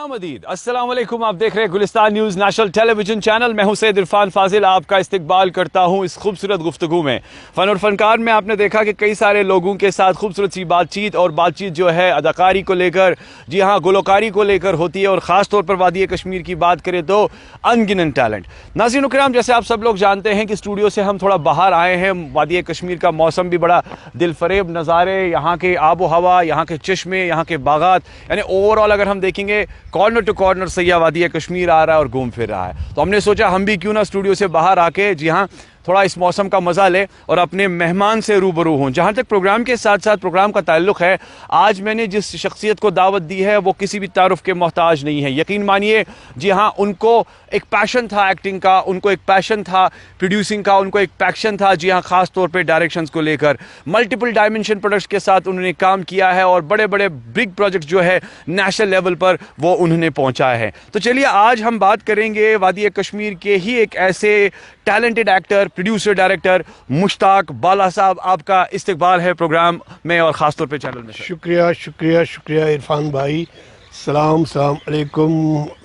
खुशामदीद, अस्सलाम वालेकुम। आप देख रहे हैं Gulistan news national television channel. मैं हूं सैयद इरफान फाजिल, आपका इस्तकबाल करता हूं इस खूबसूरत गुफ्तगू में। फ़न और फ़नकार में आपने देखा कि कई सारे लोगों के साथ खूबसूरत सी बातचीत और बातचीत जो है अदाकारी को लेकर, जी हाँ, गुलकारी को लेकर होती है। और ख़ास तौर पर वादी कश्मीर की बात करें तो अनगिनत टैलेंट। नाज़रीन कराम, जैसे आप सब लोग जानते हैं कि स्टूडियो से हम थोड़ा बाहर आए हैं। वादी कश्मीर का मौसम भी बड़ा दिलफरेब नज़ारे, यहाँ के आबो हवा, यहाँ के चश्मे, यहाँ के बागात, यानी ओवरऑल अगर हम देखेंगे कॉर्नर टू कॉर्नर सैया वादी कश्मीर आ रहा है और घूम फिर रहा है। तो हमने सोचा हम भी क्यों ना स्टूडियो से बाहर आके, जी हाँ, थोड़ा इस मौसम का मजा ले और अपने मेहमान से रूबरू हों। जहाँ तक प्रोग्राम के साथ साथ प्रोग्राम का ताल्लुक है, आज मैंने जिस शख्सियत को दावत दी है वो किसी भी तारुफ के मोहताज नहीं है। यकीन मानिए, जी हाँ, उनको एक पैशन था एक्टिंग का, उनको एक पैशन था प्रोड्यूसिंग का, उनको एक पैशन था, जी हाँ, खास तौर पे डायरेक्शंस को लेकर। मल्टीपल डायमेंशन प्रोडक्ट्स के साथ उन्होंने काम किया है और बड़े बड़े बिग प्रोजेक्ट जो है नेशनल लेवल पर वो उन्होंने पहुंचाया है। तो चलिए आज हम बात करेंगे वादी कश्मीर के ही एक ऐसे talented actor, producer, director Mushtaq Bala साहब। आपका इस्तकबाल है प्रोग्राम में और ख़ास तौर पे चैनल में। शुक्रिया शुक्रिया शुक्रिया इरफान भाई। सलाम सलाम अलैकुम।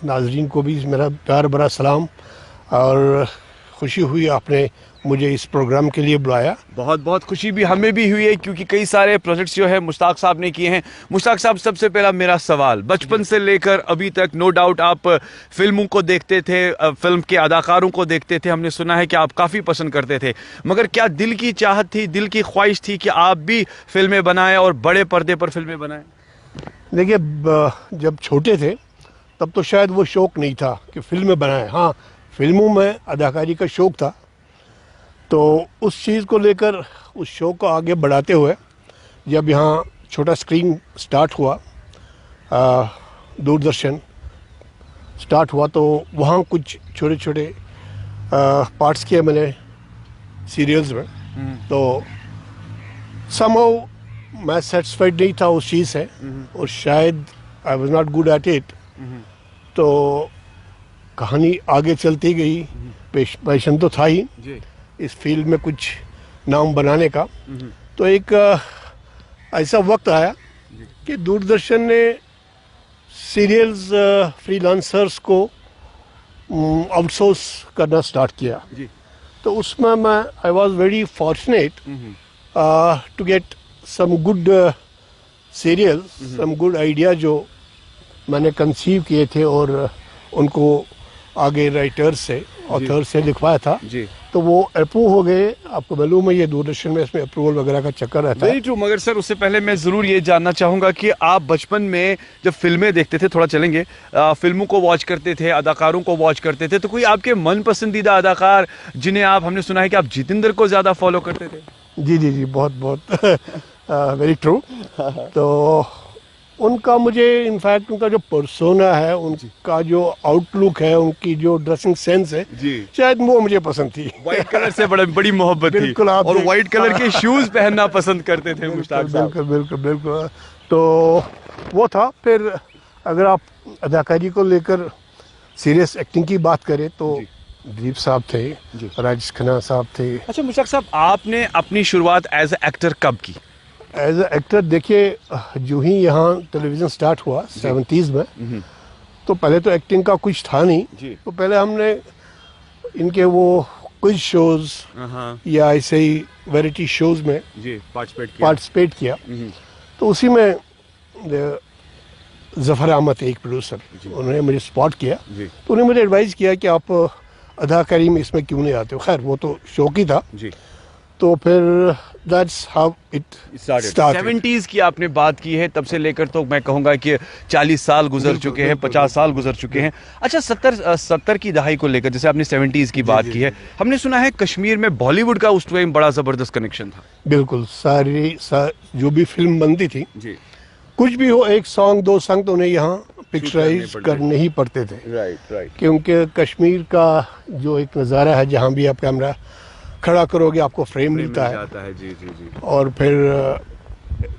नाजरीन को भी मेरा प्यार भरा सलाम और खुशी हुई आपने मुझे इस प्रोग्राम के लिए बुलाया। बहुत बहुत खुशी भी हमें भी हुई है क्योंकि कई सारे प्रोजेक्ट्स जो है मुश्ताक साहब ने किए हैं। मुश्ताक साहब, सबसे पहला मेरा सवाल, बचपन से लेकर अभी तक नो डाउट आप फिल्मों को देखते थे, फिल्म के अदाकारों को देखते थे, हमने सुना है कि आप काफ़ी पसंद करते थे, मगर क्या दिल की चाहत थी, दिल की ख्वाहिश थी कि आप भी फिल्में बनाएं और बड़े पर्दे पर फिल्में बनाएं? देखिए, जब छोटे थे तब तो शायद वो शौक़ नहीं था कि फिल्में बनाएं। हाँ, फिल्मों में अदाकारी का शौक़ था, तो उस चीज़ को लेकर उस शो को आगे बढ़ाते हुए जब यहाँ छोटा स्क्रीन स्टार्ट हुआ, दूरदर्शन स्टार्ट हुआ, तो वहाँ कुछ छोटे छोटे पार्ट्स किए मैंने सीरियल्स में। तो समहाउ मैं सेटिस्फाइड नहीं था उस चीज़ से और शायद I was not good at it. तो कहानी आगे चलती गई, पैशन तो था ही इस फील्ड में कुछ नाम बनाने का। तो एक ऐसा वक्त आया कि दूरदर्शन ने सीरियल्स फ्रीलांसर्स को आउटसोर्स करना स्टार्ट किया। तो उसमें मैं I was very fortunate to get some good serials, some good idea जो मैंने कंसीव किए थे और उनको आगे राइटर्स से, ऑथर से लिखवाया था। तो वो अप्रूव हो गए। आपको मालूम है ये दूरदर्शन में इसमें अप्रूवल वगैरह का चक्कर रहता है। Very true. मगर सर, उससे पहले मैं ज़रूर ये जानना चाहूँगा कि आप बचपन में जब फिल्में देखते थे, थोड़ा चलेंगे, फिल्मों को वॉच करते थे, अदाकारों को वॉच करते थे, तो कोई आपके मन पसंदीदा अदाकार जिन्हें आप, हमने सुना है कि आप जितेंद्र को ज़्यादा फॉलो करते थे? जी जी जी, बहुत बहुत वेरी ट्रू। तो उनका मुझे इनफैक्ट उनका जो पर्सोना है, उनका जो आउटलुक है, उनकी जो ड्रेसिंग सेंस है, शायद वो मुझे पसंद थी। व्हाइट कलर से बड़ी मोहब्बत थी। बिल्कुल। आप और व्हाइट कलर के शूज पहनना पसंद करते थे मुश्ताक साहब। बिल्कुल बिल्कुल बिल्कुल। तो वो था। फिर अगर आप अदाकारी को लेकर सीरियस एक्टिंग की बात करें तो दिलीप साहब थे, राजेश खन्ना साहब थे। अच्छा मुश्ताक साहब, आपने अपनी शुरुआत एज ए एक्टर कब की? एज ए एक्टर देखिए, जो ही यहाँ टेलीविज़न स्टार्ट हुआ 70s में, तो पहले तो एक्टिंग का कुछ था नहीं। तो पहले हमने इनके वो क्विज शोज या ऐसे ही वैरायटी शोज में पार्टिसिपेट किया। तो उसी में जफ़र अहमद एक प्रोड्यूसर, उन्होंने मुझे स्पॉट किया। तो उन्होंने मुझे एडवाइस किया कि आप अदाकारी में इसमें क्यों नहीं आते हो। खैर वो तो शौक ही था। तो फिर that's how it started। 70s की आपने बात की है, तब से लेकर तो मैं कहूँगा कि 40 साल गुजर चुके हैं, 50 साल गुजर चुके हैं। अच्छा, 70 की दहाई को लेकर, जैसे आपने 70s की बात की है, हमने सुना है कश्मीर में बॉलीवुड का उस टाइम बड़ा ज़बरदस्त कनेक्शन था। बिल्कुल। जो भी फिल्म बनती थी, कुछ भी हो, एक सॉन्ग दो सॉन्ग तो उन्हें यहाँ पिक्चराइज करने ही पड़ते थे। राइट। क्योंकि कश्मीर का जो एक नज़ारा है, जहाँ भी आप कैमरा खड़ा करोगे आपको फ्रेम मिलता है। जी। और फिर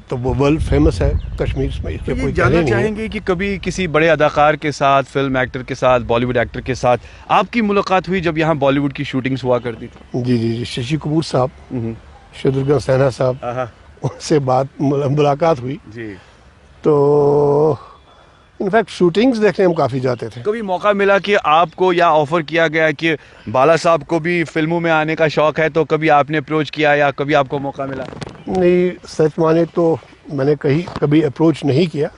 तो वो वर्ल्ड फेमस है कश्मीर में। तो ये जानना चाहेंगे कि कभी किसी बड़े अदाकार के साथ, फिल्म एक्टर के साथ, बॉलीवुड एक्टर के साथ आपकी मुलाकात हुई जब यहाँ बॉलीवुड की शूटिंग्स हुआ करती थी? जी। शशि कपूर साहब, शत्रुघ्न सिन्हा साहब, उनसे मुलाकात हुई। तो इनफैक्ट शूटिंग्स देखने हम काफ़ी जाते थे। कभी मौका मिला कि आपको या ऑफर किया गया कि बाला साहब को भी फिल्मों में आने का शौक है, तो कभी आपने अप्रोच किया या कभी आपको मौका मिला? नहीं, सच माने तो मैंने कभी अप्रोच नहीं किया,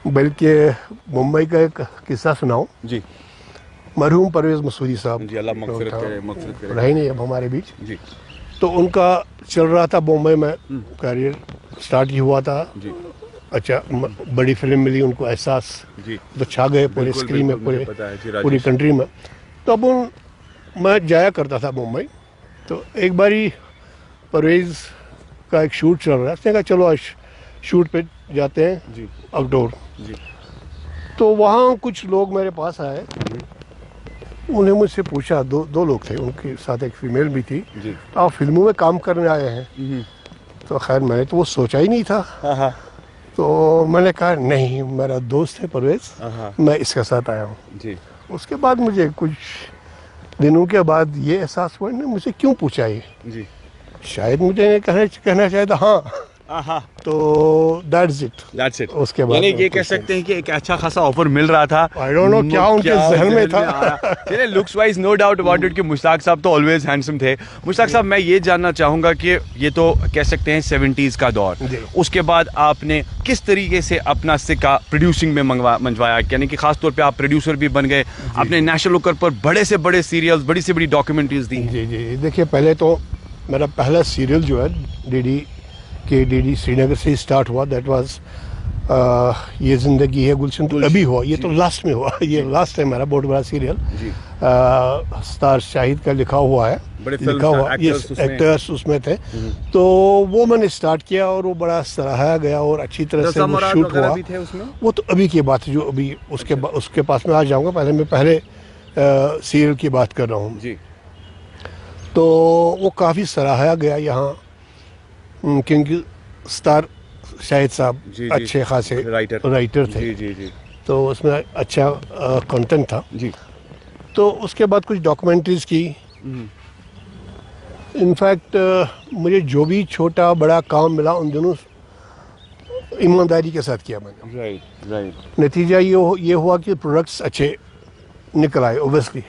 बल्कि मुंबई का एक किस्सा सुनाऊं। जी मरहूम परवेज़ मसूरी साहब जी, अल्लाह मग़फ़िरत करे, मग़फ़िरत करे। रहे नहीं अब हमारे बीच। जी तो उनका चल रहा था बॉम्बे में करियर, स्टार्ट ही हुआ था। जी अच्छा, बड़ी फिल्म मिली उनको, एहसास, जी, तो छा गए पूरे बिल्कुल, स्क्रीन में, बिल्कुल, मुझे पता है जी, पूरी राजेश। कंट्री में। तो अब मैं जाया करता था मुंबई। तो एक बारी परवेज़ का एक शूट चल रहा है, उसने कहा चलो आज शूट पे जाते हैं जी आउटडोर। जी तो वहाँ कुछ लोग मेरे पास आए, उन्हें मुझसे पूछा, दो लोग थे, उनके साथ एक फीमेल भी थी, जी। तो आप फिल्मों में काम करने आए हैं? तो खैर मैंने तो वो सोचा ही नहीं था। तो मैंने कहा नहीं, मेरा दोस्त है परवेज़, मैं इसके साथ आया हूँ। जी उसके बाद मुझे कुछ दिनों के बाद ये एहसास हुआ, ने मुझे क्यों पूछा ये, जी। शायद मुझे कहना चाहिए था हाँ। तो दैट्स इट। उसके बाद यानी ये कह सकते हैं कि एक अच्छा खासा ऑफर मिल रहा था। आई डोंट नो क्या उनके जहन में था। चलिए, looks wise no doubt about it कि मुश्ताक साहब तो ऑलवेज हैंडसम थे। मुश्ताक साहब, मैं ये जानना चाहूंगा कि ये तो कह सकते हैं 70s का दौर, उसके बाद आपने किस तरीके से अपना सिक्का प्रोड्यूसिंग में मंगवाया, यानी कि खास तौर पे आप प्रोड्यूसर भी बन गए, आपने नेशनल होकर पर बड़े से बड़े सीरियल्स, बड़ी से बड़ी डॉक्यूमेंट्रीज दी। जी जी, देखिए पहले तो मेरा पहला सीरियल जो है डीडी श्रीनगर से स्टार्ट हुआ, दैट वाज ये जिंदगी है गुलशन, तो अभी हुआ, ये तो लास्ट में हुआ, ये लास्ट है मेरा बहुत बड़ा सीरियल। स्टार शाहिद का लिखा हुआ है, लिखा हुआ, ये एक्टर्स उसमें थे। तो वो मैंने स्टार्ट किया और वो बड़ा सराहा गया और अच्छी तरह से वो शूट हुआ। वो तो अभी की बात है, जो अभी उसके पास में आ जाऊंगा, पहले मैं पहले सीरियल की बात कर रहा हूँ। तो वो काफ़ी सराहा गया यहाँ, क्योंकि स्टार शाहिद साहब अच्छे खासे राइटर थे। तो उसमें अच्छा कंटेंट था। तो उसके बाद कुछ डॉक्यूमेंट्रीज की। इनफैक्ट मुझे जो भी छोटा बड़ा काम मिला, उन दोनों ईमानदारी के साथ किया मैंने। नतीजा ये हुआ कि प्रोडक्ट्स अच्छे निकल आए। ओबियसली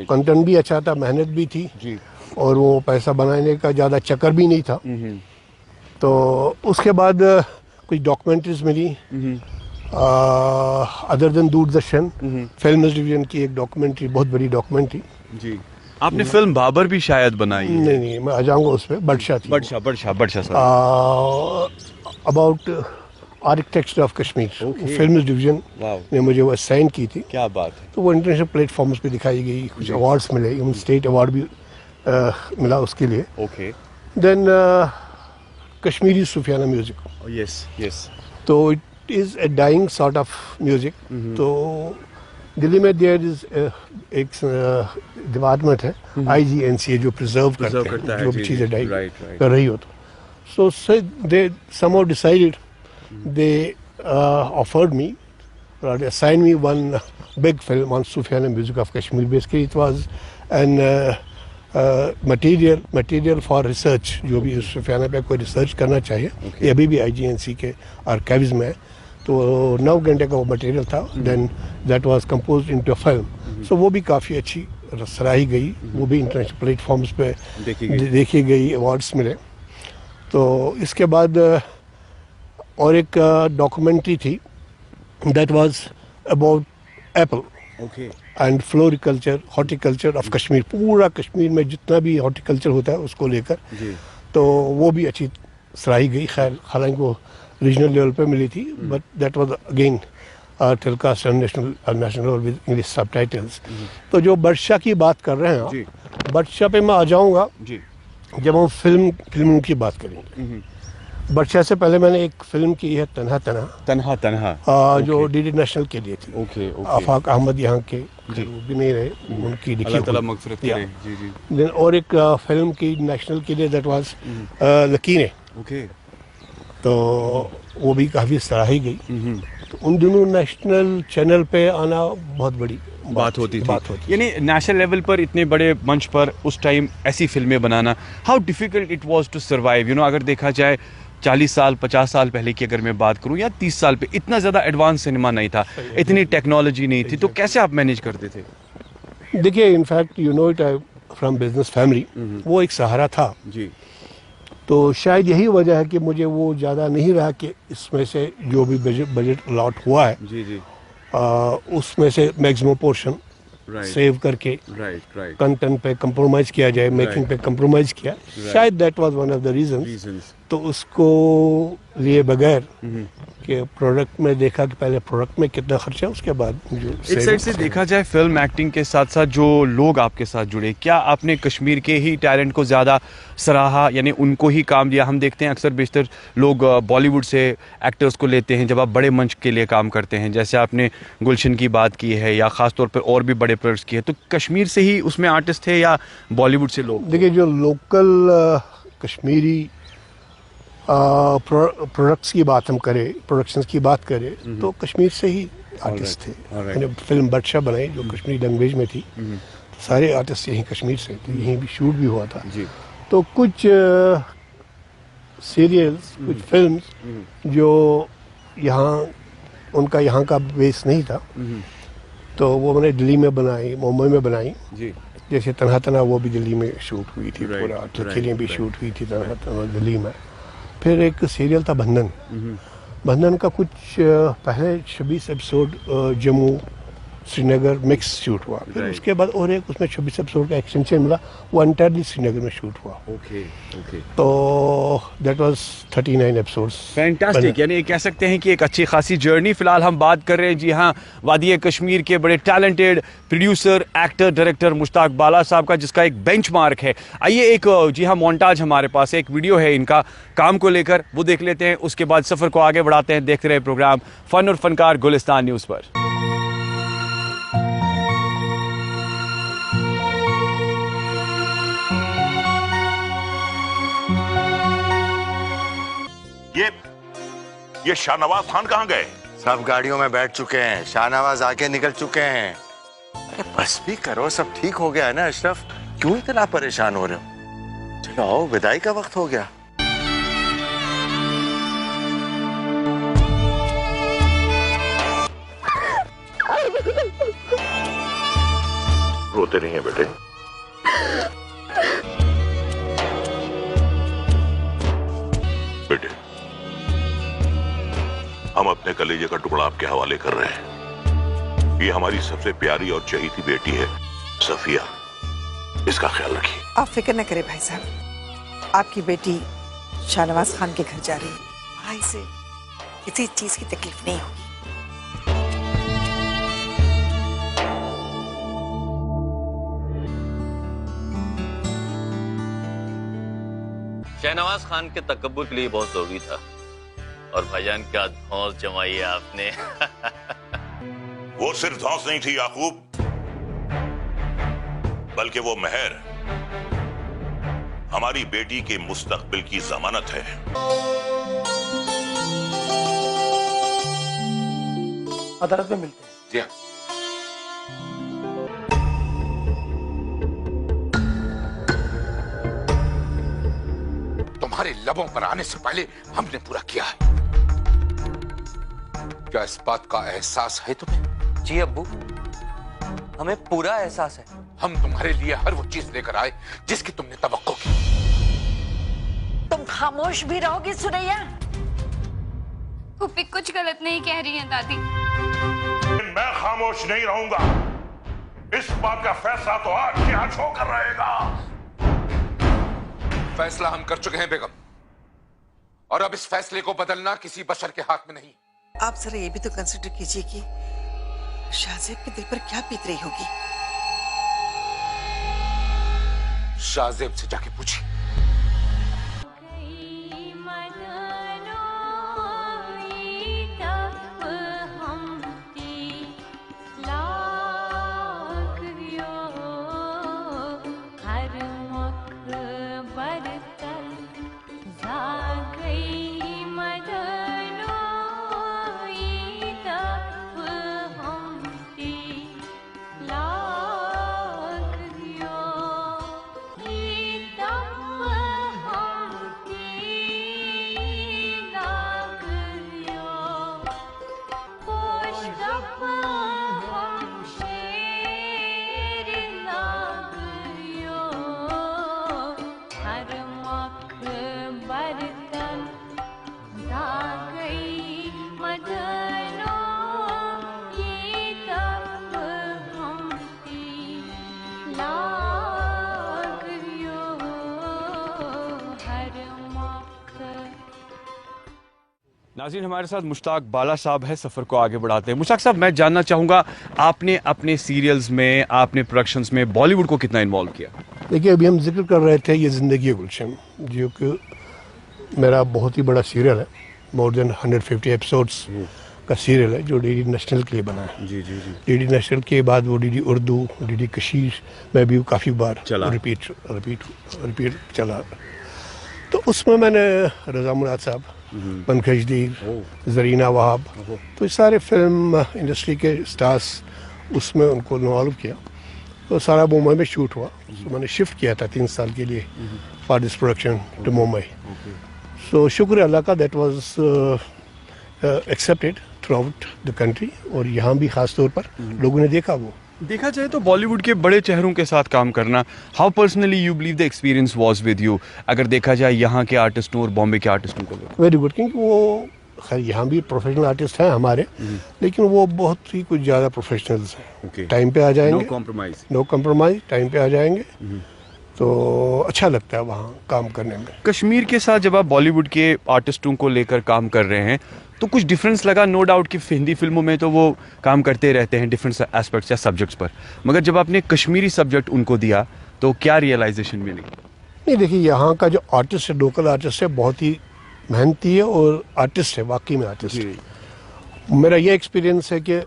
कंटेंट भी अच्छा था, मेहनत भी थी, और वो पैसा बनाने का ज़्यादा चक्कर भी नहीं था। तो उसके बाद कुछ डॉक्यूमेंट्रीज मिली, other than Doordarshan film division की एक डॉक्यूमेंट्री, बहुत बड़ी डॉक्यूमेंट्री। जी, आपने फिल्म बाबर भी शायद बनाई है? नहीं, मैं आ जाऊंगा उस पर। Badshah about architecture of Kashmir, film division ने मुझे वो असाइन की थी। क्या बात है। तो वो इंटरनेशनल प्लेटफॉर्म्स पे दिखाई गई, कुछ अवार्ड्स मिले, स्टेट अवार्ड भी मिला उसके लिए। देन कश्मीरी सूफियाना म्यूजिक, तो it is a dying sort of music. तो दिल्ली में देयर इज एक डिपार्टमेंट है IGNC, जो प्रिजर्व करते हैं जो भी चीज़ें डाई कर रही हो। तो दे somehow decided, they offered me or assigned me one big film on Sufyan music of Kashmir. Basically it was an material for research, जो भी सुफियाना पे कोई रिसर्च करना चाहिए। ये अभी भी IGNC के आर्काइव्स में है। तो 9 घंटे का वो मटेरियल था। Then that was composed into a film. So वो भी काफ़ी अच्छी सराही गई, वो भी इंटरनेशनल प्लेटफॉर्म्स पे देखी गई, अवार्ड्स मिले। तो इसके बाद और एक डॉक्यूमेंट्री थी, that was about Apple and floriculture, horticulture of Kashmir. पूरा कश्मीर में जितना भी हॉर्टिकल्चर होता है उसको लेकर। तो वो भी अच्छी सराही गई। खैर, हालांकि वो रीजनल लेवल पे मिली थी, but that was again telecast national with English subtitles. तो जो बडशाह की बात कर रहे हैं, बडशाह पे मैं आ जाऊँगा जब हम फिल्मों की बात करेंगे। बडशाह से पहले मैंने एक फिल्म की है, तन्हा, जो डीडी नेशनल के लिए थी। आफाक अहमद यहाँ के भी नहीं रहे, उनकी लिखी हुई। और एक फिल्म की नेशनल के लिए, दैट वाज लकीरें। तो वो भी काफ़ी सराही गई। तो उन दिनों नेशनल चैनल पे आना बहुत बड़ी बात होती थी। यानी नेशनल लेवल पर इतने बड़े मंच पर उस टाइम ऐसी फिल्में बनाना, how difficult it was to survive, अगर देखा जाए 40 साल 50 साल पहले की अगर मैं बात करूं या 30 साल पे इतना ज़्यादा एडवांस सिनेमा नहीं था, इतनी टेक्नोलॉजी नहीं थी, तो कैसे आप मैनेज करते थे? देखिए, in fact you know it, I from business family, वो एक सहारा था। जी तो शायद यही वजह है कि मुझे वो ज़्यादा नहीं रहा कि इसमें से जो भी बजट अलॉट हुआ है जी जी। उसमें से मैक्सिमम पोर्शन राइट सेव करके राइट राइट। कंटेंट पे कंप्रोमाइज किया जाए, मेकिंग पे कंप्रोमाइज किया। शायद that was one of the reasons. तो उसको लिए बगैर कि प्रोडक्ट में देखा कि पहले प्रोडक्ट में कितना खर्चा है, उसके बाद जो एक साइड से देखा जाए फिल्म एक्टिंग के साथ साथ जो लोग आपके साथ जुड़े, क्या आपने कश्मीर के ही टैलेंट को ज़्यादा सराहा, यानी उनको ही काम दिया? हम देखते हैं अक्सर बेशतर लोग बॉलीवुड से एक्टर्स को लेते हैं जब आप बड़े मंच के लिए काम करते हैं, जैसे आपने गुलशन की बात की है या ख़ास तौर पर और भी बड़े प्रोजेक्ट्स की है, तो कश्मीर से ही उसमें आर्टिस्ट थे या बॉलीवुड से लोग? देखिए, जो लोकल कश्मीरी प्रोडक्ट्स की बात हम करें, प्रोडक्शंस की बात करें, तो कश्मीर से ही आर्टिस्ट थे। मैंने फिल्म बादशाह बनाई जो कश्मीरी लैंग्वेज में थी, सारे आर्टिस्ट यहीं कश्मीर से थे, यहीं भी शूट भी हुआ था। जी। तो कुछ सीरियल्स, कुछ फिल्म्स जो यहाँ उनका यहाँ का बेस नहीं था, तो वो मैंने दिल्ली में बनाई, मुंबई में बनाई। जी जैसे तन्हा तन्हा वो भी दिल्ली में शूट हुई थी, Right, पूरा right, तकिलियाँ भी right. शूट हुई थी तन्हा तन्हा दिल्ली में। फिर एक सीरियल था बंधन, बंधन का कुछ पहले 26 episode Jammu Srinagar mix shoot हुआ। फिर Right. उसके बाद और एक उसमें 26 एपिसोड का एक्सटेंशन मिला, वो एंटायरली श्रीनगर में शूट हुआ। Okay okay. तो दैट वाज 39 एपिसोड्स। फैंटास्टिक, यानी कह सकते हैं कि एक अच्छी खासी जर्नी। फिलहाल हम बात कर रहे हैं जी हाँ वादी कश्मीर के बड़े talented producer, actor, director Mushtaq Bala साहब का, जिसका एक बेंचमार्क है। आइए एक जी हाँ मोन्टाज हमारे पास है, एक वीडियो है इनका काम को लेकर, वो देख लेते हैं। उसके बाद सफ़र को आगे बढ़ाते हैं। देखते रहे प्रोग्राम फन और फनकार गुलिस्तान न्यूज़ पर। ये शाहनवाज खान कहाँ गए? सब गाड़ियों में बैठ चुके हैं, शाहनवाज आके निकल चुके हैं। अरे बस भी करो, सब ठीक हो गया है ना अशरफ? क्यों इतना परेशान हो रहे हो? चलो आओ, विदाई का वक्त हो गया। रोते नहीं है बेटे। बेटे, हम अपने कलेजे का टुकड़ा आपके हवाले कर रहे हैं। ये हमारी सबसे प्यारी और चहेती बेटी है सफिया, इसका ख्याल रखिए। आप फिक्र न करें भाई साहब, आपकी बेटी शाहनवाज खान के घर जा रही है, भाई से किसी चीज की तकलीफ नहीं होगी। शहनवाज खान के तकब्बुर के लिए बहुत जरूरी था, और भाईजान क्या धौंस जमाई है आपने। वो सिर्फ धौंस नहीं थी याकूब, बल्कि वो मेहर हमारी बेटी के मुस्तकबिल की जमानत है। अदालत में मिलते हैं। जी हाँ। तुम्हारे लबों पर आने से पहले हमने पूरा किया है। क्या इस बात का एहसास है तुम्हें? जी अब्बू, हमें पूरा एहसास है। हम तुम्हारे लिए हर वो चीज लेकर आए जिसकी तुमने तवक्को की। तुम खामोश भी रहोगी सुरैया? फूफी कुछ गलत नहीं कह रही हैं दादी। मैं खामोश नहीं रहूंगा। इस बात का फैसला तो आपके हाथ होकर रहेगा। फैसला हम कर चुके हैं बेगम, और अब इस फैसले को बदलना किसी बशर के हाथ में नहीं। आप जरा ये भी तो कंसिडर कीजिए कि शाहजेब के दिल पर क्या बीत रही होगी। शाहजेब से जाके पूछिए। नाज़रीन, हमारे साथ मुश्ताक बाला साहब है, सफ़र को आगे बढ़ाते हैं। मुश्ताक साहब, मैं जानना चाहूँगा, आपने अपने सीरियल्स में, आपने प्रोडक्शंस में बॉलीवुड को कितना इन्वॉल्व किया? देखिए, अभी हम जिक्र कर रहे थे ये ज़िंदगी है गुलशन, जो कि मेरा बहुत ही बड़ा सीरियल है, मोर देन 150 एपिसोड्स का सीरियल है, जो डीडी नेशनल के लिए बना है। जी जी जी। डीडी नेशनल के बाद वो डीडी उर्दू, डीडी कशीर में भी काफ़ी बार चला, रिपीट चला। तो उसमें मैंने रज़ा मुराद साहब, पंकज दीर, जरीना वहाब, तो इस सारे फिल्म इंडस्ट्री के स्टार्स उसमें उनको इन्वॉल्व किया। तो सारा मुंबई में शूट हुआ। तो मैंने शिफ्ट किया था 3 साल के लिए for this production to Mumbai. So शुक्र अल्लाह का, that was accepted throughout the country, और यहाँ भी ख़ास तौर पर लोगों ने देखा। वो देखा जाए तो बॉलीवुड के बड़े चेहरों के साथ काम करना, how personally you believe the experience was with you, अगर देखा जाए यहाँ के आर्टिस्टों और बॉम्बे के आर्टिस्टों को? वेरी गुड, क्योंकि वो खैर यहाँ भी प्रोफेशनल आर्टिस्ट हैं हमारे, लेकिन वो बहुत ही कुछ ज़्यादा प्रोफेशनल्स हैं। टाइम पे आ जाएंगे, नो कॉम्प्रोमाइज, टाइम पे आ जाएंगे, तो अच्छा लगता है वहाँ काम करने में। कश्मीर के साथ जब आप बॉलीवुड के आर्टिस्टों को लेकर काम कर रहे हैं, तो कुछ डिफरेंस लगा? नो डाउट कि हिंदी फिल्मों में तो वो काम करते रहते हैं डिफरेंट एस्पेक्ट्स या सब्जेक्ट्स पर, मगर जब आपने कश्मीरी सब्जेक्ट उनको दिया तो क्या रियलाइजेशन मिली? नहीं, देखिए, यहाँ का जो आर्टिस्ट है, लोकल आर्टिस्ट है, बहुत ही मेहनती है और आर्टिस्ट है, वाकई में आर्टिस्ट है। मेरा ये एक्सपीरियंस है कि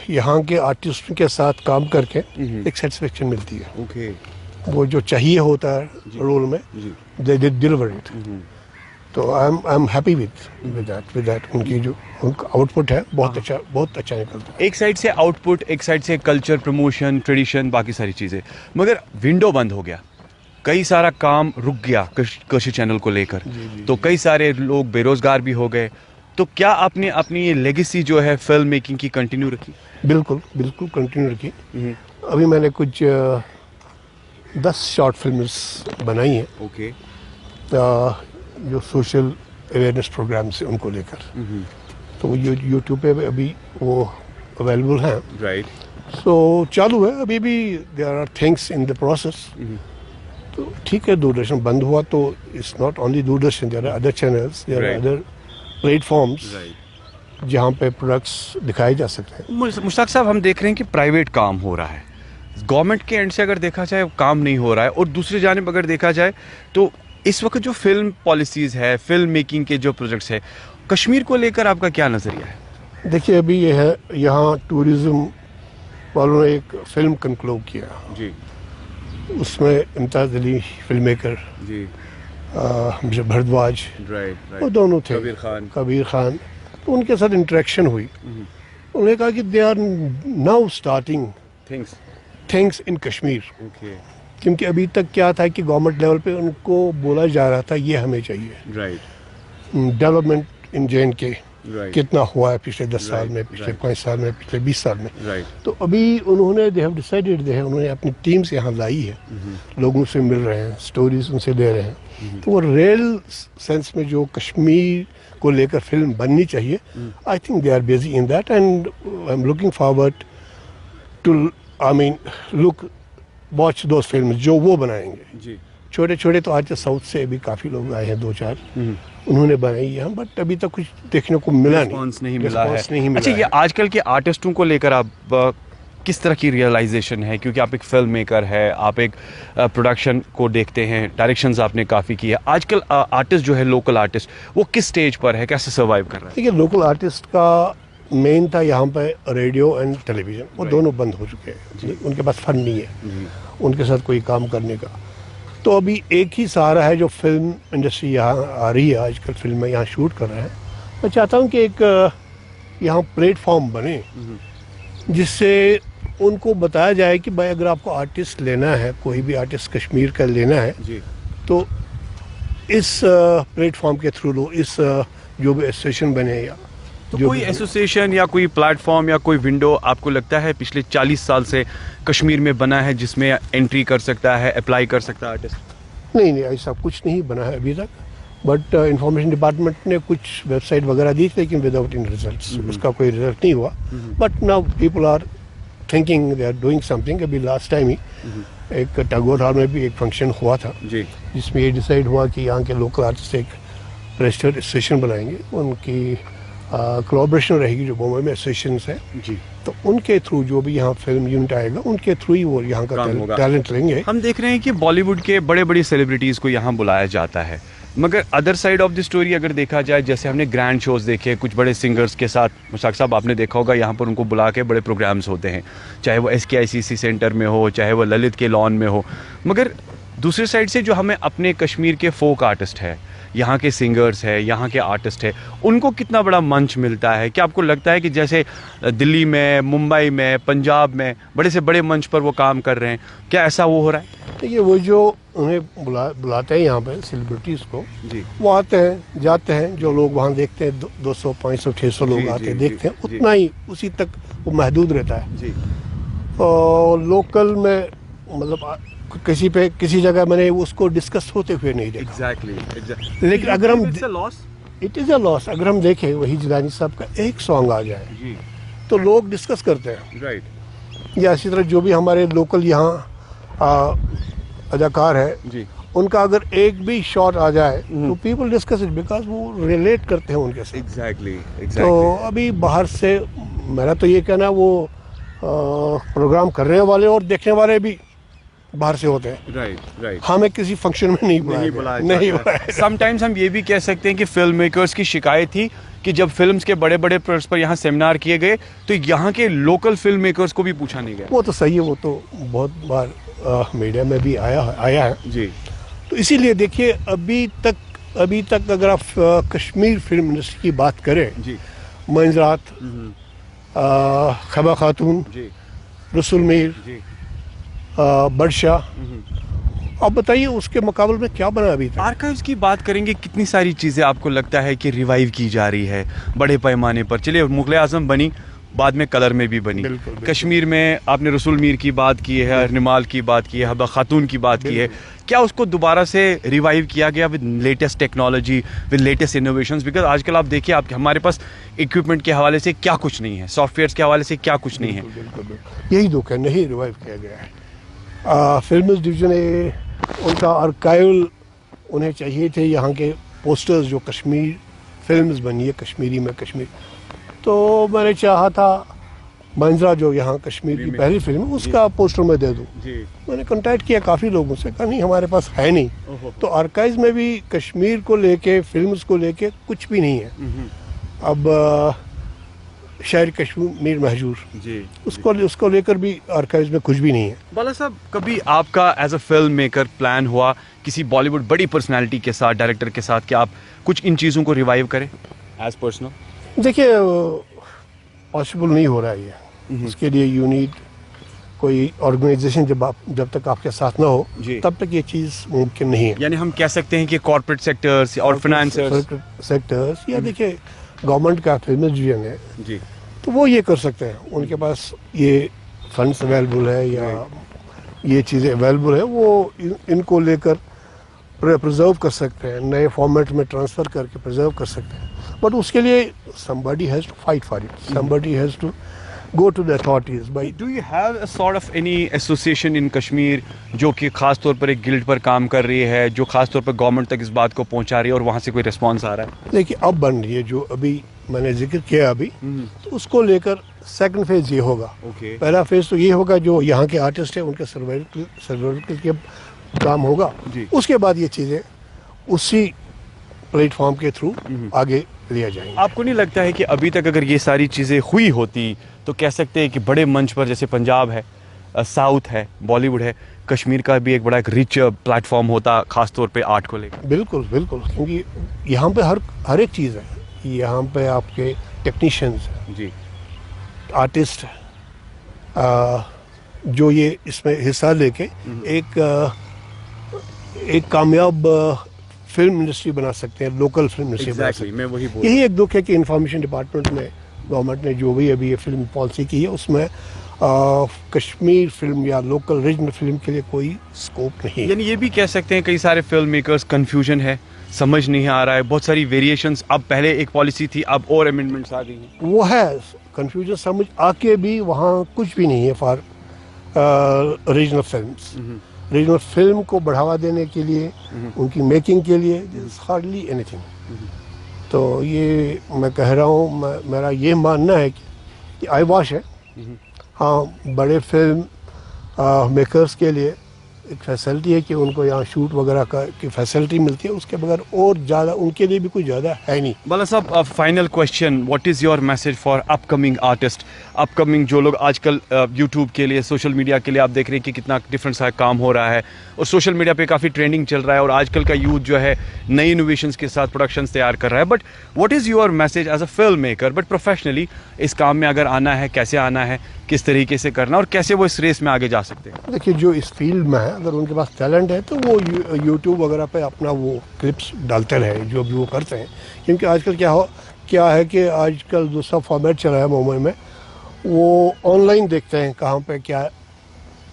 यहाँ के आर्टिस्ट के साथ काम करके एक सेटिस्फेक्शन मिलती है। वो जो चाहिए होता है रोल में, दे डिलीवर इट। तो I am happy with that. उनकी जो उनका आउटपुट है बहुत अच्छा निकलता है। एक साइड से आउटपुट, एक साइड से कल्चर, प्रमोशन, ट्रेडिशन, बाकी सारी चीज़ें, मगर विंडो बंद हो गया, कई सारा काम रुक गया कशी चैनल को लेकर, तो कई सारे लोग बेरोजगार भी हो गए। तो क्या आपने अपनी ये लेगेसी जो है फिल्म मेकिंग की कंटिन्यू रखी? बिल्कुल कंटिन्यू रखी। अभी मैंने कुछ 10 शॉर्ट फिल्म्स बनाई हैं, जो सोशल अवेयरनेस प्रोग्राम से उनको लेकर। तो वो यूट्यूब पे अभी वो अवेलेबल हैं। राइट। सो चालू है, अभी भी there are things in the process. तो ठीक है, दूरदर्शन बंद हुआ तो it's not only Doordarshan, there are other channels, there are other platforms जहाँ पे प्रोडक्ट्स दिखाए जा सकते हैं। मुश्ताक साहब, हम देख रहे हैं कि प्राइवेट काम हो रहा है, गवर्नमेंट के एंड से अगर देखा जाए काम नहीं हो रहा है, और दूसरी जानिब अगर देखा जाए तो इस वक्त जो फिल्म पॉलिसीज़ है, फिल्म मेकिंग के जो प्रोजेक्ट्स है, कश्मीर को लेकर आपका क्या नज़रिया है? देखिए, अभी ये है, यहाँ टूरिज़्म वालों ने एक फिल्म कंक्लूड किया जी, उसमें इम्तियाज़ अली फिल्म मेकर जी, मिस्टर भरद्वाज, वो दोनों थे, कबीर खान। तो उनके साथ इंटरेक्शन हुई। उन्होंने कहा कि they are now starting things in Kashmir. क्योंकि अभी तक क्या था कि गवर्नमेंट लेवल पे उनको बोला जा रहा था ये हमें चाहिए। डेवलपमेंट इन JNK कितना हुआ है पिछले 10 साल में, पिछले 5 साल में, पिछले 20 साल में। तो अभी उन्होंने दे हैव डिसाइडेड, उन्होंने अपनी टीम्स यहाँ लाई है, लोगों से मिल रहे हैं, स्टोरीज उनसे ले रहे हैं। तो वो रियल सेंस में जो कश्मीर को लेकर फिल्म बननी चाहिए, I think they are busy in that, and I am looking forward to watch those film जो वो बनाएंगे। छोटे छोटे तो आज साउथ से भी काफ़ी लोग आए हैं, 2-4 उन्होंने बनाई है, बट अभी तक कुछ देखने को मिला नहीं मिला है। अच्छा, ये आजकल के आर्टिस्टों को लेकर आप किस तरह की रियलाइजेशन है? क्योंकि आप एक फिल्म मेकर है, आप एक प्रोडक्शन को देखते हैं, डायरेक्शंस आपने काफ़ी की है, आजकल आर्टिस्ट जो है, लोकल आर्टिस्ट, वो किस स्टेज पर है, कैसे सर्वाइव कर रहा है? देखिए, लोकल आर्टिस्ट का मेन था यहाँ पे रेडियो एंड टेलीविज़न, वो दोनों बंद हो चुके हैं, उनके पास फंड नहीं है उनके साथ कोई काम करने का। तो अभी एक ही सहारा है जो फिल्म इंडस्ट्री यहाँ आ रही है, आजकल फिल्में यहाँ शूट कर रहे हैं। मैं चाहता हूँ कि एक यहाँ प्लेटफॉर्म बने जिससे उनको बताया जाए कि भाई अगर आपको आर्टिस्ट लेना है, कोई भी आर्टिस्ट कश्मीर का लेना है, तो इस प्लेटफॉर्म के थ्रू लो, इस जो भी एसोसिएशन बने या तो कोई एसोसिएशन या कोई प्लेटफॉर्म या कोई विंडो आपको लगता है पिछले 40 साल से कश्मीर में बना है जिसमें एंट्री कर सकता है, अप्लाई कर सकता है आर्टिस्ट? नहीं, ऐसा कुछ नहीं बना है अभी तक, बट इंफॉर्मेशन डिपार्टमेंट ने कुछ वेबसाइट वगैरह दी, लेकिन विदाउट इन रिजल्ट्स, उसका कोई रिजल्ट नहीं हुआ। But now people are thinking they are doing something. अभी लास्ट टाइम ही एक टैगोर हॉल में भी एक फंक्शन हुआ था जिसमें ये डिसाइड हुआ कि यहाँ के लोकल आर्टिस्ट एक रजिस्टर्ड एसोसिएशन बनाएंगे, उनकी कोलैबोरेशन रहेगी जो बॉम्बे में एसोसिएशंस है जी। तो उनके थ्रू जो भी यहाँ फिल्म यूनिट आएगा उनके थ्रू ही वो यहाँ का टैलेंट लेंगे। हम देख रहे हैं कि बॉलीवुड के बड़े बड़ी सेलिब्रिटीज़ को यहाँ बुलाया जाता है, मगर other side of the story अगर देखा जाए, जैसे हमने ग्रैंड शोज़ देखे कुछ बड़े सिंगर्स के साथ, मुश्ताक साहब आपने देखा होगा यहाँ पर उनको बुला के बड़े प्रोग्राम्स होते हैं, चाहे वो SKICC सेंटर में हो, चाहे वो ललित के लॉन में हो। मगर दूसरी साइड से जो हमें अपने कश्मीर के फोक आर्टिस्ट है, यहाँ के सिंगर्स है, यहाँ के आर्टिस्ट है, उनको कितना बड़ा मंच मिलता है? क्या आपको लगता है कि जैसे दिल्ली में, मुंबई में, पंजाब में बड़े से बड़े मंच पर वो काम कर रहे हैं, क्या ऐसा वो हो रहा है? देखिए वो जो उन्हें बुलाते हैं यहाँ पे सेलिब्रिटीज़ को जी, वो आते हैं जाते हैं, जो लोग वहाँ देखते हैं 200 500 600 लोग आते हैं देखते हैं, उतना ही उसी तक वो महदूद रहता है जी। और लोकल में मतलब किसी जगह मैंने उसको डिस्कस होते हुए नहीं देखा। एग्जैक्टली। लेकिन अगर हम loss, it is a loss, अगर हम देखें वही जिलानी साहब का एक सॉन्ग आ जाए जी, तो लोग डिस्कस करते हैं, राइट। या इसी तरह जो भी हमारे लोकल यहाँ अदाकार है जी, उनका अगर एक भी शॉट आ जाए तो पीपल डिस्कस इट बिकॉज वो रिलेट करते हैं उनके साथ। एग्जैक्टली। तो अभी बाहर से मेरा तो ये कहना वो प्रोग्राम करने वाले और देखने वाले भी बाहर से होते हैं। राइट। हमें किसी फंक्शन में नहीं बुलाया। समटाइम्स हम ये भी कह सकते हैं कि फिल्म मेकर्स की शिकायत थी कि जब फिल्म्स के बड़े बड़े प्रोजेक्ट्स पर यहाँ सेमिनार किए गए तो यहाँ के लोकल फिल्म मेकर्स को भी पूछा नहीं गया। वो तो सही है, वो तो बहुत बार मीडिया में भी आया है जी। तो इसीलिए देखिए अभी तक अगर आप कश्मीर फिल्म इंडस्ट्री की बात करें जी, मंजरात, खबा खातून जी, रसूल मीर जी, बदशाह, अब बताइए उसके मुकाबले में क्या बना अभी तक? आर्काइव्स की बात करेंगे, कितनी सारी चीज़ें आपको लगता है कि रिवाइव की जा रही है बड़े पैमाने पर? चलिए मुग़ल आज़म बनी, बाद में कलर में भी बनी। बिल्कुल। कश्मीर में आपने रसूल मीर की बात की है, निमाल की बात की है, हबा खातून की बात की है, क्या उसको दोबारा से रिवाइव किया गया with latest technology, with latest innovations? Because आजकल आप देखिए आप हमारे पास इक्विपमेंट के हवाले से क्या कुछ नहीं है, सॉफ्टवेयर के हवाले से क्या कुछ नहीं है। बिल्कुल। यही दुख है, नहीं रिवाइव किया गया है। फिल्म डिवीजन उनका आर्काइवल उन्हें चाहिए थे, यहाँ के पोस्टर्स जो कश्मीर फिल्म्स बनी है कश्मीरी में, कश्मीर तो मैंने चाहा था मंजरा जो यहाँ कश्मीर की पहली फिल्म है उसका पोस्टर मैं दे दूँ। मैंने कांटेक्ट किया काफ़ी लोगों से, कहा नहीं हमारे पास है नहीं। तो आर्काइव में भी कश्मीर को लेके, फिल्म्स को लेके कुछ भी नहीं है। अब शायर कश्मीर महजूर जी, उसको लेकर भी आर्काइव्स में कुछ भी नहीं है। बाला साहब, कभी आपका as a film maker plan हुआ किसी बॉलीवुड बड़ी पर्सनालिटी के साथ, डायरेक्टर के साथ, कि आप कुछ इन चीज़ों को रिवाइव करें एज पर्सनल? देखिए पॉसिबल नहीं हो रहा है ये। उसके लिए यू नीड कोई ऑर्गेनाइजेशन, जब तक आपके साथ ना हो तब तक ये चीज़ मुमकिन नहीं है। यानी हम कह सकते हैं कि कॉर्पोरेट सेक्टर्स और सेक्टर्स या देखिए गवर्नमेंट का फिल्म डिवीजन है जी, तो वो ये कर सकते हैं, उनके पास ये फंड्स अवेलेबल है या ये चीज़ें अवेलेबल है, वो इनको लेकर प्रिजर्व कर सकते हैं, नए फॉर्मेट में ट्रांसफ़र करके प्रिजर्व कर सकते हैं। बट उसके लिए somebody has to fight for it, somebody has to go to the authorities. Do you have a sort of any association in Kashmir जो कि ख़ास तौर पर एक गिल्ड पर काम कर रही है, जो ख़ास तौर पर गवर्नमेंट तक इस बात को पहुंचा रही है और वहाँ से कोई रिस्पॉन्स आ रहा है? देखिए अब बन रही है, जो अभी मैंने जिक्र किया अभी, तो उसको लेकर सेकंड फेज ये होगा। पहला फेज तो ये होगा जो यहाँ के आर्टिस्ट हैं उनके सर्वाइवल के काम होगा, उसके बाद ये चीज़ें उसी प्लेटफॉर्म के थ्रू आगे लिया जाएंगे। आपको नहीं लगता है कि अभी तक अगर ये सारी चीज़ें हुई होती तो कह सकते हैं कि बड़े मंच पर, जैसे पंजाब है, साउथ है, बॉलीवुड है, कश्मीर का भी एक बड़ा एक रिच प्लेटफॉर्म होता खास तौर पे आर्ट को लेकर? बिल्कुल बिल्कुल, क्योंकि यहाँ पे हर एक चीज़ है। यहाँ पे आपके टेक्नीशियंस जी, आर्टिस्ट जो ये इसमें हिस्सा लेके एक कामयाब फिल्म इंडस्ट्री बना सकते हैं, लोकल फिल्म इंडस्ट्री बना सकते हैं। मैं वही बोल यही एक दुख है कि इंफॉर्मेशन डिपार्टमेंट में गवर्नमेंट ने जो भी अभी ये फिल्म पॉलिसी की है उसमें कश्मीर फिल्म या लोकल रीजनल फिल्म के लिए कोई स्कोप नहीं है। यानी ये भी कह सकते हैं कई सारे फिल्म मेकर्स कंफ्यूजन है, समझ नहीं आ रहा है, बहुत सारी वेरिएशंस। अब पहले एक पॉलिसी थी, अब और अमेंडमेंट्स आ गई हैं। वो है कंफ्यूजन, समझ आके भी वहाँ कुछ भी नहीं है for regional films. Regional film को बढ़ावा देने के लिए, उनकी मेकिंग के लिए, दिस इज हार्डली एनीथिंग। तो ये मैं कह रहा हूँ, मेरा ये मानना है कि आई वॉश है। हाँ, बड़े फिल्म मेकर्स के लिए एक फैसिलिटी है कि उनको यहाँ शूट वगैरह का की फैसिलिटी मिलती है, उसके बगैर और ज़्यादा उनके लिए भी कुछ ज़्यादा है नहीं। बाला साहब, final question, what is your message for upcoming artist, upcoming जो लोग आजकल यूट्यूब के लिए, सोशल मीडिया के लिए आप देख रहे हैं कि कितना डिफरेंट सा काम हो रहा है और सोशल मीडिया पे काफ़ी ट्रेंडिंग चल रहा है और आजकल का यूथ जो है नई इनोवेशंस के साथ प्रोडक्शंस तैयार कर रहा है, but what is your message as a film maker, but professionally इस काम में अगर आना है, कैसे आना है, किस तरीके से करना और कैसे वो इस रेस में आगे जा सकते हैं? देखिए, जो इस फील्ड में है, अगर उनके पास टैलेंट है तो वो यूट्यूब वगैरह पे अपना वो क्लिप्स डालते रहे, जो भी वो करते हैं। क्योंकि आजकल क्या है कि आजकल दूसरा फॉर्मेट चल रहा है मुंबई में, वो ऑनलाइन देखते हैं कहाँ पे क्या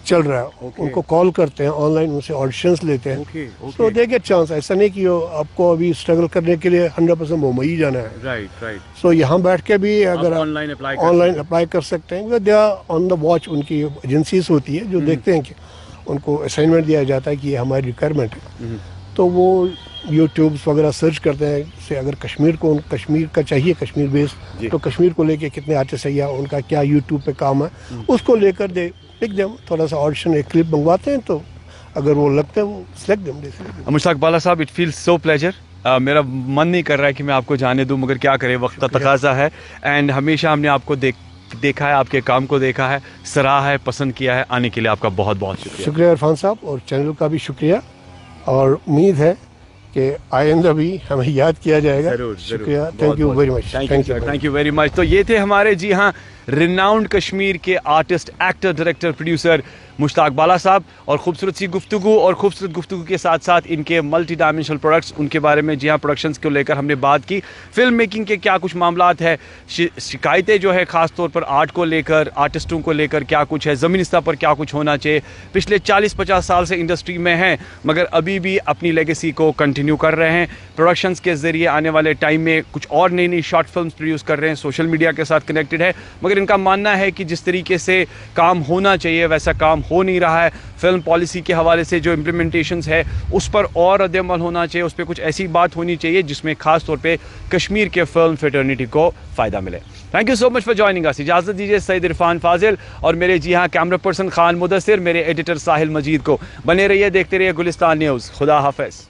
चल रहा है, उनको कॉल करते हैं ऑनलाइन, उनसे ऑडिशंस लेते हैं, तो दे गेट चांस। ऐसा नहीं कि आपको अभी स्ट्रगल करने के लिए 100% मुंबई ही जाना है। राइट। सो यहाँ बैठ के भी अगर ऑनलाइन अप्लाई कर सकते हैं, they are on the watch. उनकी एजेंसीज होती है जो देखते हैं कि उनको असाइनमेंट दिया जाता है कि ये हमारी रिक्वायरमेंट है, तो वो यूट्यूब वगैरह सर्च करते हैं से अगर कश्मीर का चाहिए, कश्मीर बेस्ड, तो कश्मीर को लेके कितने आर्टिस्ट है या उनका क्या यूट्यूब पे काम है, उसको लेकर दे पिक देम, थोड़ा सा ऑडिशन एक क्लिप मंगवाते हैं, तो अगर वो लगता है वो सिलेक्ट देम। मुश्ताक बाला साहब, इट फील्स सो प्लेजर। मेरा मन नहीं कर रहा है कि मैं आपको जाने दूं, मगर क्या करें, वक्त का तकाजा है। एंड हमेशा हमने आपको देखा है, आपके काम को देखा है, सराहा है, पसंद किया है। आने के लिए आपका बहुत बहुत शुक्रिया इरफान साहब, और चैनल का भी शुक्रिया, और उम्मीद है कि आइंदा भी हमें याद किया जाएगा। शुक्रिया, thank you very much. Thank you very much. तो ये थे हमारे, जी हाँ, रिनाउंड कश्मीर के artist, actor, director, producer Mushtaq Bala साहब, और खूबसूरत सी गुफ्तगू, और खूबसूरत गुफ्तगू के साथ साथ इनके मल्टी डायमेंशनल प्रोडक्ट्स, उनके बारे में, जी हाँ, प्रोडक्शंस को लेकर हमने बात की। फिल्म मेकिंग के क्या कुछ मामलात है, शिकायतें जो है ख़ास तौर पर आर्ट को लेकर, आर्टिस्टों को लेकर क्या कुछ है, ज़मीनी स्तर पर क्या कुछ होना चाहिए। पिछले 40-50 साल से इंडस्ट्री में हैं, मगर अभी भी अपनी लेगेसी को कंटिन्यू कर रहे हैं। प्रोडक्शंस के ज़रिए आने वाले टाइम में कुछ और नई नई शॉर्ट फिल्म प्रोड्यूस कर रहे हैं, सोशल मीडिया के साथ कनेक्टेड है, मगर इनका मानना है कि जिस तरीके से काम होना चाहिए वैसा काम हो नहीं रहा है। फिल्म पॉलिसी के हवाले से जो इम्प्लीमेंटेशंस है उस पर और रद्द-ए-अमल होना चाहिए, उस पर कुछ ऐसी बात होनी चाहिए जिसमें खास तौर पे कश्मीर के फिल्म फ्रेटर्निटी को फ़ायदा मिले। Thank you so much for joining us. इजाज़त दीजिए सईद इरफान फाजिल और मेरे, जी हाँ, कैमरा पर्सन खान मुदस्सिर, मेरे एडिटर साहिल मजीद को। बने रहिए, देखते रहिए गुलिस्तान न्यूज़। खुदा हाफिज़।